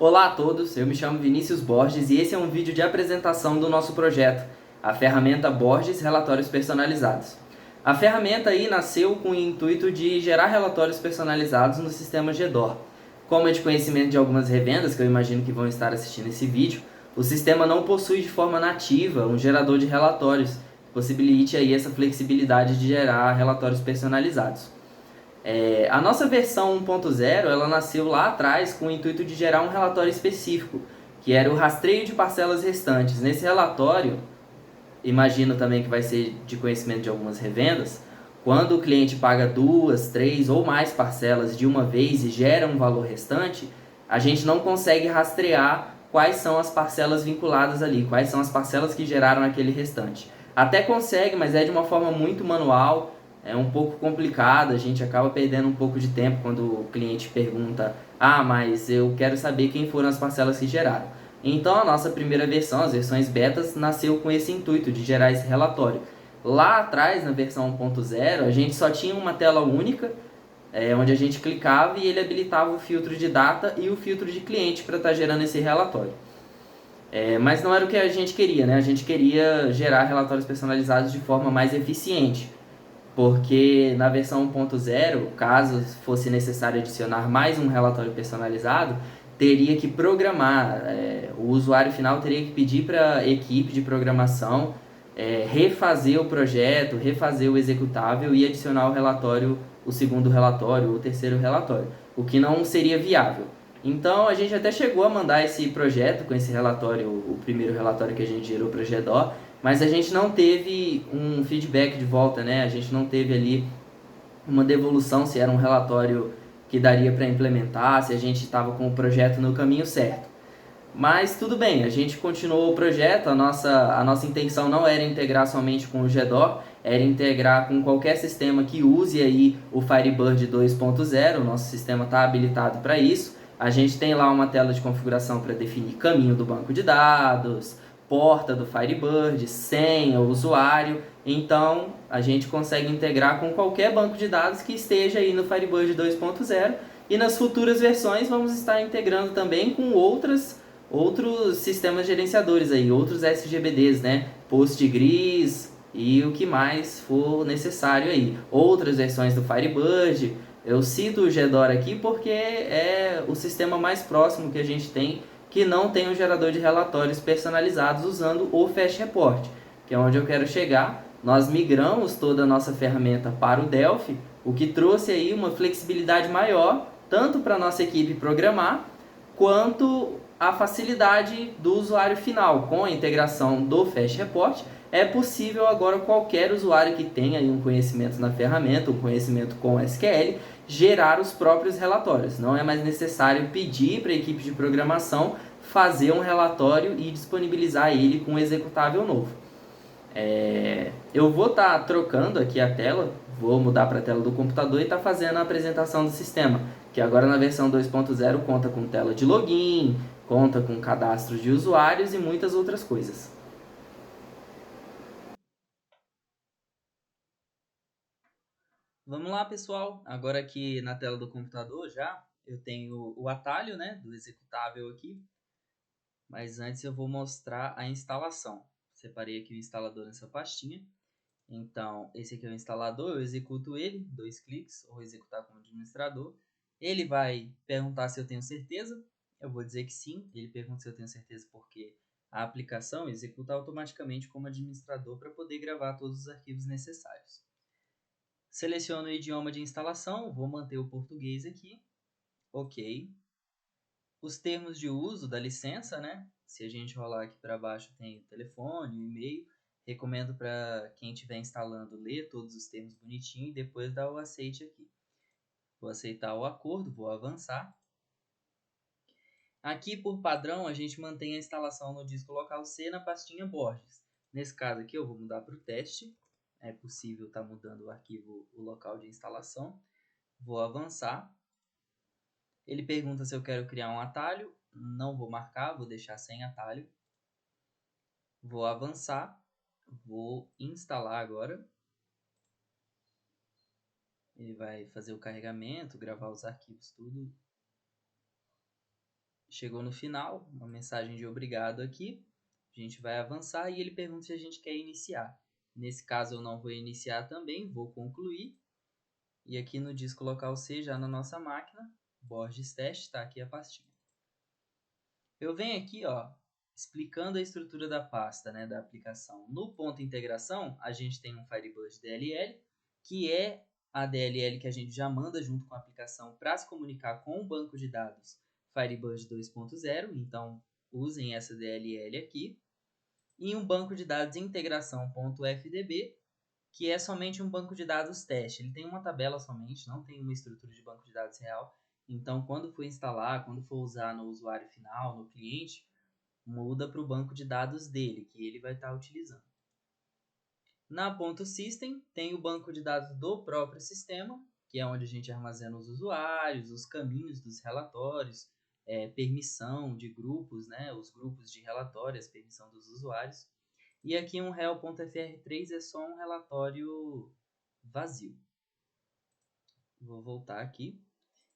Olá a todos, eu me chamo Vinícius Borges e esse é um vídeo de apresentação do nosso projeto, a ferramenta Borges Relatórios Personalizados. A ferramenta aí nasceu com o intuito de gerar relatórios personalizados no sistema GDOR. Como é de conhecimento de algumas revendas, que eu imagino que vão estar assistindo esse vídeo, o sistema não possui de forma nativa um gerador de relatórios, que possibilite aí essa flexibilidade de gerar relatórios personalizados. A nossa versão 1.0 ela nasceu lá atrás com o intuito de gerar um relatório específico, que era o rastreio de parcelas restantes. Nesse relatório, imagino também que vai ser de conhecimento de algumas revendas, quando o cliente paga 2, 3 ou mais parcelas de uma vez e gera um valor restante, a gente não consegue rastrear quais são as parcelas vinculadas ali, quais são as parcelas que geraram aquele restante. Até consegue, mas é de uma forma muito manual, é um pouco complicado, a gente acaba perdendo um pouco de tempo quando o cliente pergunta: ah, mas eu quero saber quem foram as parcelas que geraram. Então a nossa primeira versão, as versões betas, nasceu com esse intuito de gerar esse relatório. Lá atrás, na versão 1.0, a gente só tinha uma tela única, onde a gente clicava e ele habilitava o filtro de data e o filtro de cliente para estar gerando esse relatório. Mas não era o que a gente queria, né? A gente queria gerar relatórios personalizados de forma mais eficiente, porque na versão 1.0, caso fosse necessário adicionar mais um relatório personalizado, teria que programar, o usuário final teria que pedir para a equipe de programação refazer o projeto, refazer o executável e adicionar o relatório, o segundo relatório, o terceiro relatório, o que não seria viável. Então a gente até chegou a mandar esse projeto com esse relatório, o primeiro relatório que a gente gerou para o GDO, mas a gente não teve um feedback de volta, né? A gente não teve ali uma devolução se era um relatório que daria para implementar, se a gente estava com o projeto no caminho certo. Mas tudo bem, a gente continuou o projeto, a nossa intenção não era integrar somente com o GDOR, era integrar com qualquer sistema que use aí o Firebird 2.0, o nosso sistema está habilitado para isso. A gente tem lá uma tela de configuração para definir caminho do banco de dados, porta do Firebird, senha, usuário. Então a gente consegue integrar com qualquer banco de dados que esteja aí no Firebird 2.0 e nas futuras versões vamos estar integrando também com outros sistemas gerenciadores aí, outros SGBDs, né? Postgres e o que mais for necessário aí. Outras versões do Firebird. Eu cito o GDOR aqui porque é o sistema mais próximo que a gente tem que não tem um gerador de relatórios personalizados usando o Fast Report, que é onde eu quero chegar. Nós migramos toda a nossa ferramenta para o Delphi, o que trouxe aí uma flexibilidade maior, tanto para a nossa equipe programar, quanto a facilidade do usuário final. Com a integração do Fast Report, é possível agora qualquer usuário que tenha um conhecimento na ferramenta, um conhecimento com SQL, gerar os próprios relatórios. Não é mais necessário pedir para a equipe de programação fazer um relatório e disponibilizar ele com um executável novo. Eu vou estar trocando aqui a tela, vou mudar para a tela do computador e estar fazendo a apresentação do sistema, que agora na versão 2.0 conta com tela de login, conta com cadastro de usuários e muitas outras coisas. Vamos lá, pessoal. Agora aqui na tela do computador já eu tenho o atalho, né, do executável aqui, mas antes eu vou mostrar a instalação. Separei aqui o instalador nessa pastinha. Então, esse aqui é o instalador, eu executo ele, 2 cliques, ou executar como administrador. Ele vai perguntar se eu tenho certeza, eu vou dizer que sim. Ele pergunta se eu tenho certeza porque a aplicação executa automaticamente como administrador para poder gravar todos os arquivos necessários. Seleciono o idioma de instalação, vou manter o português aqui, ok. Os termos de uso da licença, né? Se a gente rolar aqui para baixo tem o telefone, o e-mail. Recomendo para quem estiver instalando ler todos os termos bonitinho e depois dar o aceite aqui. Vou aceitar o acordo, vou avançar. Aqui por padrão a gente mantém a instalação no disco local C na pastinha Borges. Nesse caso aqui eu vou mudar para o teste. É possível estar mudando o arquivo, o local de instalação. Vou avançar. Ele pergunta se eu quero criar um atalho. Não vou marcar, vou deixar sem atalho. Vou avançar. Vou instalar agora. Ele vai fazer o carregamento, gravar os arquivos, tudo. Chegou no final, uma mensagem de obrigado aqui. A gente vai avançar e ele pergunta se a gente quer iniciar. Nesse caso eu não vou iniciar também, vou concluir. E aqui no disco local C, já na nossa máquina, Borges Teste, está aqui a pastinha. Eu venho aqui, ó, explicando a estrutura da pasta, né, da aplicação. No ponto integração, a gente tem um Firebird DLL, que é a DLL que a gente já manda junto com a aplicação para se comunicar com o banco de dados Firebird 2.0, então usem essa DLL aqui. E um banco de dados integração.fdb, que é somente um banco de dados teste. Ele tem uma tabela somente, não tem uma estrutura de banco de dados real. Então, quando for instalar, quando for usar no usuário final, no cliente, muda para o banco de dados dele, que ele vai estar utilizando. Na .system, tem o banco de dados do próprio sistema, que é onde a gente armazena os usuários, os caminhos dos relatórios, permissão de grupos, né, os grupos de relatórios, permissão dos usuários. E aqui um rel.fr3 é só um relatório vazio. Vou voltar aqui.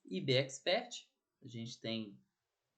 IBExpert, a gente tem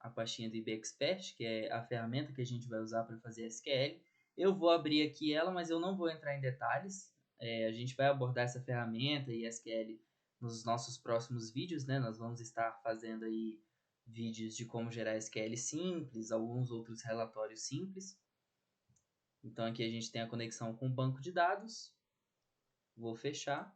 a pastinha do IBExpert, que é a ferramenta que a gente vai usar para fazer SQL. Eu vou abrir aqui ela, mas eu não vou entrar em detalhes. A gente vai abordar essa ferramenta e SQL nos nossos próximos vídeos, né? Nós vamos estar fazendo aí vídeos de como gerar SQL simples, alguns outros relatórios simples. Então aqui a gente tem a conexão com o banco de dados. Vou fechar.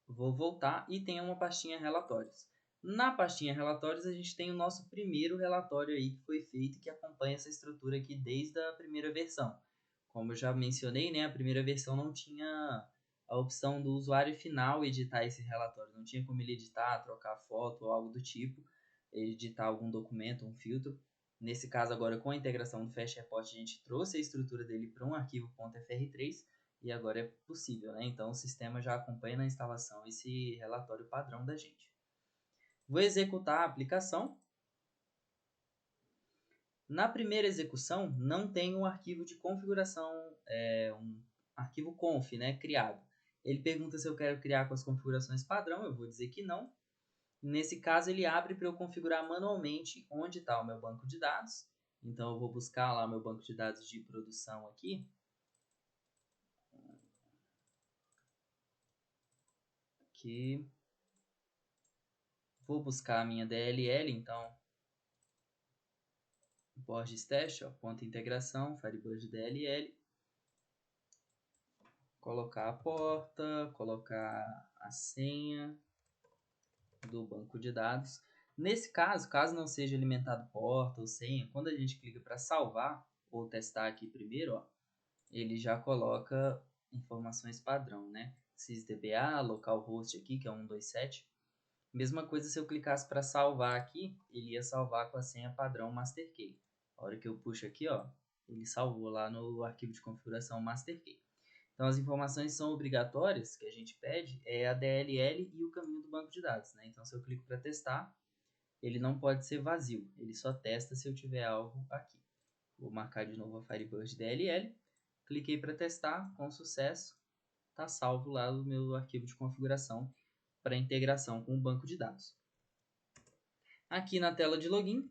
Vou voltar e tem uma pastinha relatórios. Na pastinha relatórios a gente tem o nosso primeiro relatório aí que foi feito, que acompanha essa estrutura aqui desde a primeira versão. Como eu já mencionei, né, a primeira versão não tinha a opção do usuário final editar esse relatório. Não tinha como ele editar, trocar foto ou algo do tipo, editar algum documento, um filtro. Nesse caso agora com a integração do Fast Report a gente trouxe a estrutura dele para um arquivo .fr3 e agora é possível, né? Então o sistema já acompanha na instalação esse relatório padrão da gente. Vou executar a aplicação. Na primeira execução, não tem um arquivo de configuração, um arquivo conf, né, criado. Ele pergunta se eu quero criar com as configurações padrão, eu vou dizer que não. Nesse caso, ele abre para eu configurar manualmente onde está o meu banco de dados. Então, eu vou buscar lá meu banco de dados de produção aqui. Aqui. Vou buscar a minha DLL, então Borges Teste, ó, ponto integração, Firebird DLL. Colocar a porta, colocar a senha do banco de dados. Nesse caso, caso não seja alimentado porta ou senha, quando a gente clica para salvar ou testar aqui primeiro, ó, ele já coloca informações padrão, né? sysdba, localhost aqui, que é 127. Mesma coisa se eu clicasse para salvar aqui, ele ia salvar com a senha padrão masterkey. A hora que eu puxo aqui, ó, ele salvou lá no arquivo de configuração masterkey. Então, as informações são obrigatórias que a gente pede é a DLL e o caminho do banco de dados, né? Então, se eu clico para testar, ele não pode ser vazio, ele só testa se eu tiver algo aqui. Vou marcar de novo a Firebird DLL, cliquei para testar, com sucesso, está salvo lá no meu arquivo de configuração para integração com o banco de dados. Aqui na tela de login,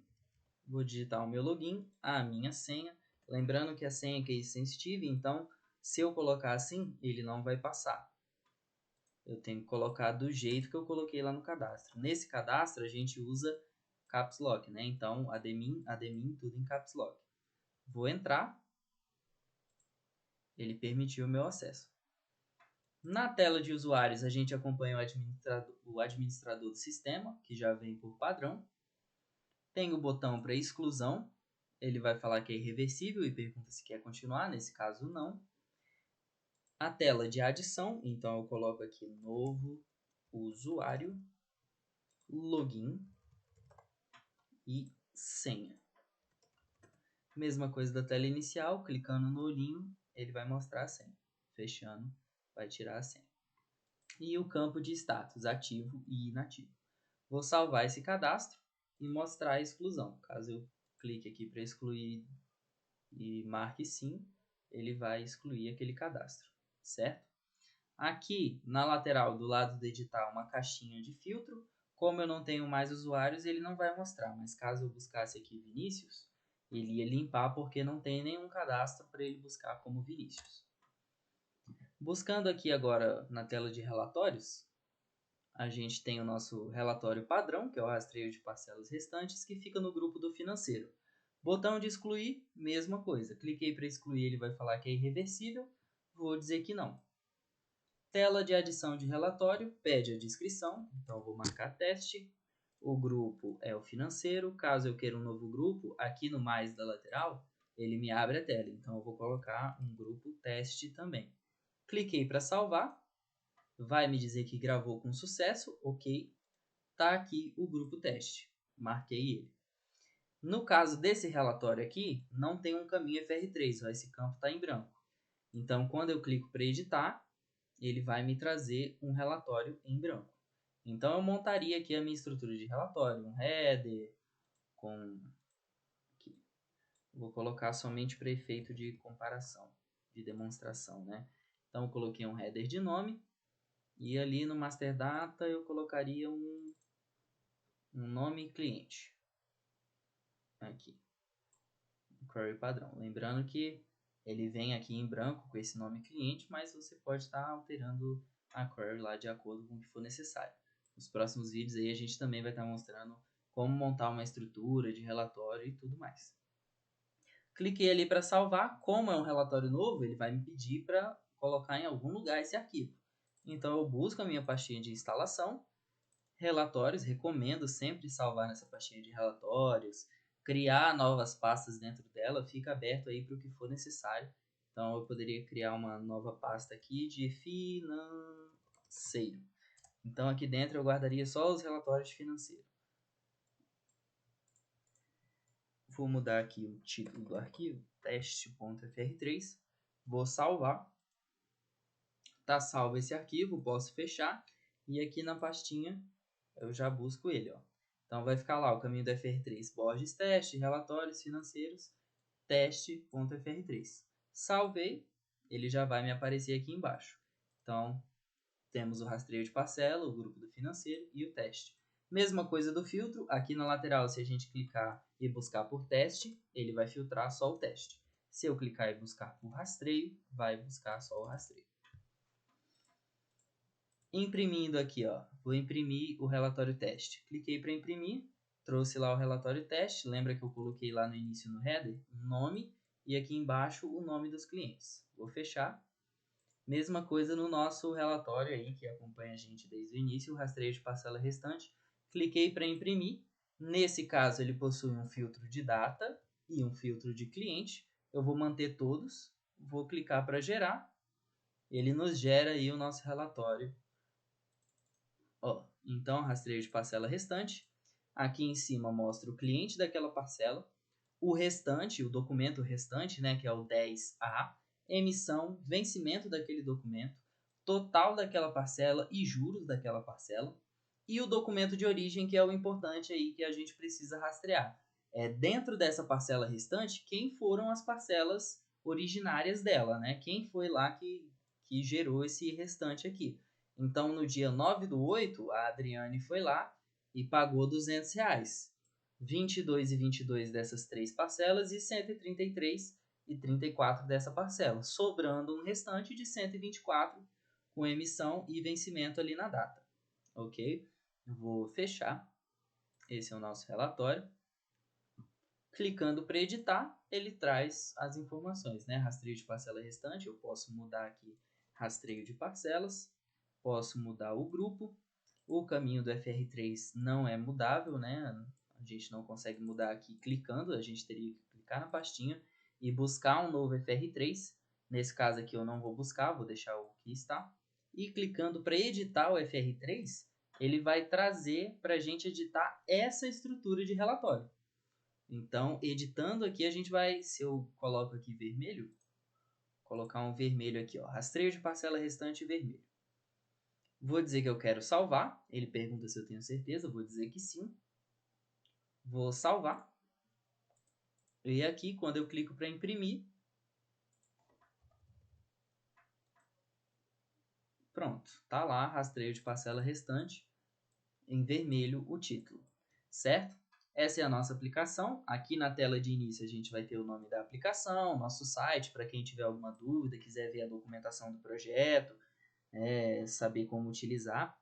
vou digitar o meu login, a minha senha, lembrando que a senha é case sensitive, então se eu colocar assim, ele não vai passar. Eu tenho que colocar do jeito que eu coloquei lá no cadastro. Nesse cadastro a gente usa Caps Lock, né? Então admin, tudo em Caps Lock. Vou entrar, ele permitiu o meu acesso. Na tela de usuários a gente acompanha o administrador do sistema, que já vem por padrão. Tem o botão para exclusão, ele vai falar que é irreversível e pergunta se quer continuar, nesse caso não. A tela de adição, então eu coloco aqui novo usuário, login e senha. Mesma coisa da tela inicial, clicando no olhinho, ele vai mostrar a senha. Fechando, vai tirar a senha. E o campo de status, ativo e inativo. Vou salvar esse cadastro e mostrar a exclusão. Caso eu clique aqui para excluir e marque sim, ele vai excluir aquele cadastro, certo? Aqui na lateral do lado do edital uma caixinha de filtro, Como eu não tenho mais usuários, ele não vai mostrar, mas caso eu buscasse aqui Vinícius, ele ia limpar porque não tem nenhum cadastro para ele buscar como Vinícius. Buscando aqui agora na tela de relatórios, a gente tem o nosso relatório padrão, que é o rastreio de parcelas restantes, que fica no grupo do financeiro. Botão de excluir, mesma coisa. Cliquei para excluir, ele vai falar que é irreversível. Vou dizer que não. Tela de adição de relatório, pede a descrição. Então, eu vou marcar teste. O grupo é o financeiro. Caso eu queira um novo grupo, aqui no mais da lateral, ele me abre a tela. Então, eu vou colocar um grupo teste também. Cliquei para salvar. Vai me dizer que gravou com sucesso, ok. Tá aqui o grupo teste, marquei ele. No caso desse relatório aqui, não tem um caminho FR3, ó, esse campo está em branco. Então, quando eu clico para editar, ele vai me trazer um relatório em branco. Então, eu montaria aqui a minha estrutura de relatório, um header, com... Aqui. Vou colocar somente para efeito de comparação, de demonstração, né? Então, eu coloquei um header de nome, e ali no Master Data eu colocaria um nome cliente. Aqui. Um query padrão. Lembrando que ele vem aqui em branco com esse nome cliente, mas você pode estar alterando a query lá de acordo com o que for necessário. Nos próximos vídeos aí a gente também vai estar mostrando como montar uma estrutura de relatório e tudo mais. Cliquei ali para salvar. Como é um relatório novo, ele vai me pedir para colocar em algum lugar esse arquivo. Então eu busco a minha pastinha de instalação, relatórios, recomendo sempre salvar nessa pastinha de relatórios, criar novas pastas dentro dela, fica aberto aí para o que for necessário. Então eu poderia criar uma nova pasta aqui de financeiro. Então aqui dentro eu guardaria só os relatórios financeiros. Vou mudar aqui o título do arquivo, teste.fr3, vou salvar. Tá salvo esse arquivo, posso fechar e aqui na pastinha eu já busco ele, ó. Então vai ficar lá o caminho do FR3, Borges teste, relatórios financeiros, teste.fr3. Salvei, ele já vai me aparecer aqui embaixo. Então temos o rastreio de parcela, o grupo do financeiro e o teste. Mesma coisa do filtro, aqui na lateral, se a gente clicar e buscar por teste, ele vai filtrar só o teste. Se eu clicar e buscar por rastreio, vai buscar só o rastreio. Imprimindo aqui, ó, vou imprimir o relatório teste. Cliquei para imprimir, trouxe lá o relatório teste. Lembra que eu coloquei lá no início no header o nome e aqui embaixo o nome dos clientes. Vou fechar. Mesma coisa no nosso relatório aí que acompanha a gente desde o início, o rastreio de parcela restante. Cliquei para imprimir. Nesse caso ele possui um filtro de data e um filtro de cliente. Eu vou manter todos. Vou clicar para gerar. Ele nos gera aí o nosso relatório. Ó, então, rastreio de parcela restante. Aqui em cima mostra o cliente daquela parcela, o restante, o documento restante, né, que é o 10A, emissão, vencimento daquele documento, total daquela parcela e juros daquela parcela, e o documento de origem, que é o importante aí que a gente precisa rastrear. É dentro dessa parcela restante, quem foram as parcelas originárias dela, né? Quem foi lá que gerou esse restante aqui. Então, no dia 9/8, a Adriane foi lá e pagou R$200. 22,22 dessas três parcelas e 133,34 dessa parcela, sobrando um restante de 124 com emissão e vencimento ali na data. Ok? Eu vou fechar. Esse é o nosso relatório. Clicando para editar, ele traz as informações, né? Rastreio de parcela restante, eu posso mudar aqui rastreio de parcelas. Posso mudar o grupo. O caminho do FR3 não é mudável, né? A gente não consegue mudar aqui clicando, a gente teria que clicar na pastinha e buscar um novo FR3. Nesse caso aqui eu não vou buscar, vou deixar o que está. E clicando para editar o FR3, ele vai trazer para a gente editar essa estrutura de relatório. Então, editando aqui, a gente vai, se eu coloco aqui vermelho, colocar um vermelho aqui, ó, rastreio de parcela restante vermelho. Vou dizer que eu quero salvar. Ele pergunta se eu tenho certeza. Vou dizer que sim. Vou salvar. E aqui, quando eu clico para imprimir, pronto. Tá lá, rastreio de parcela restante. em vermelho o título, certo? Essa é a nossa aplicação. Aqui na tela de início a gente vai ter o nome da aplicação, nosso site, para quem tiver alguma dúvida, quiser ver a documentação do projeto, saber como utilizar.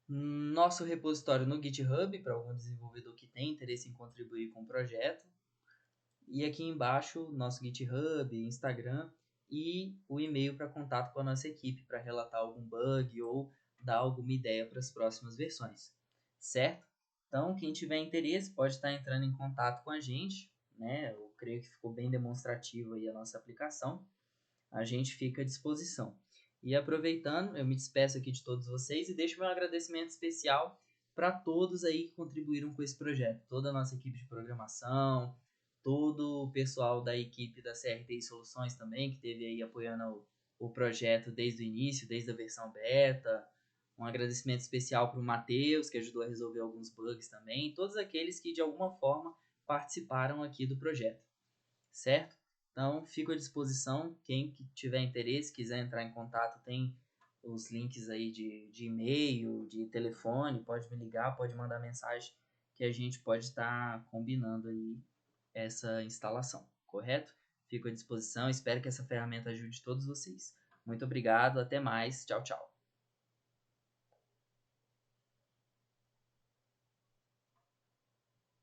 Nosso repositório no GitHub, para algum desenvolvedor que tem interesse em contribuir com o projeto. E aqui embaixo, nosso GitHub, Instagram e o e-mail para contato com a nossa equipe para relatar algum bug ou dar alguma ideia para as próximas versões, certo? Então, quem tiver interesse pode estar entrando em contato com a gente, né? Eu creio que ficou bem demonstrativo aí a nossa aplicação. A gente fica à disposição. E aproveitando, eu me despeço aqui de todos vocês e deixo meu agradecimento especial para todos aí que contribuíram com esse projeto. Toda a nossa equipe de programação, todo o pessoal da equipe da CRTI Soluções também, que esteve aí apoiando o projeto desde o início, desde a versão beta. Um agradecimento especial para o Matheus, que ajudou a resolver alguns bugs também. Todos aqueles que de alguma forma participaram aqui do projeto, certo? Então, fico à disposição. Quem tiver interesse, quiser entrar em contato, tem os links aí de e-mail, de telefone, pode me ligar, pode mandar mensagem que a gente pode estar combinando aí essa instalação, correto? Fico à disposição, espero que essa ferramenta ajude todos vocês. Muito obrigado, até mais, tchau, tchau.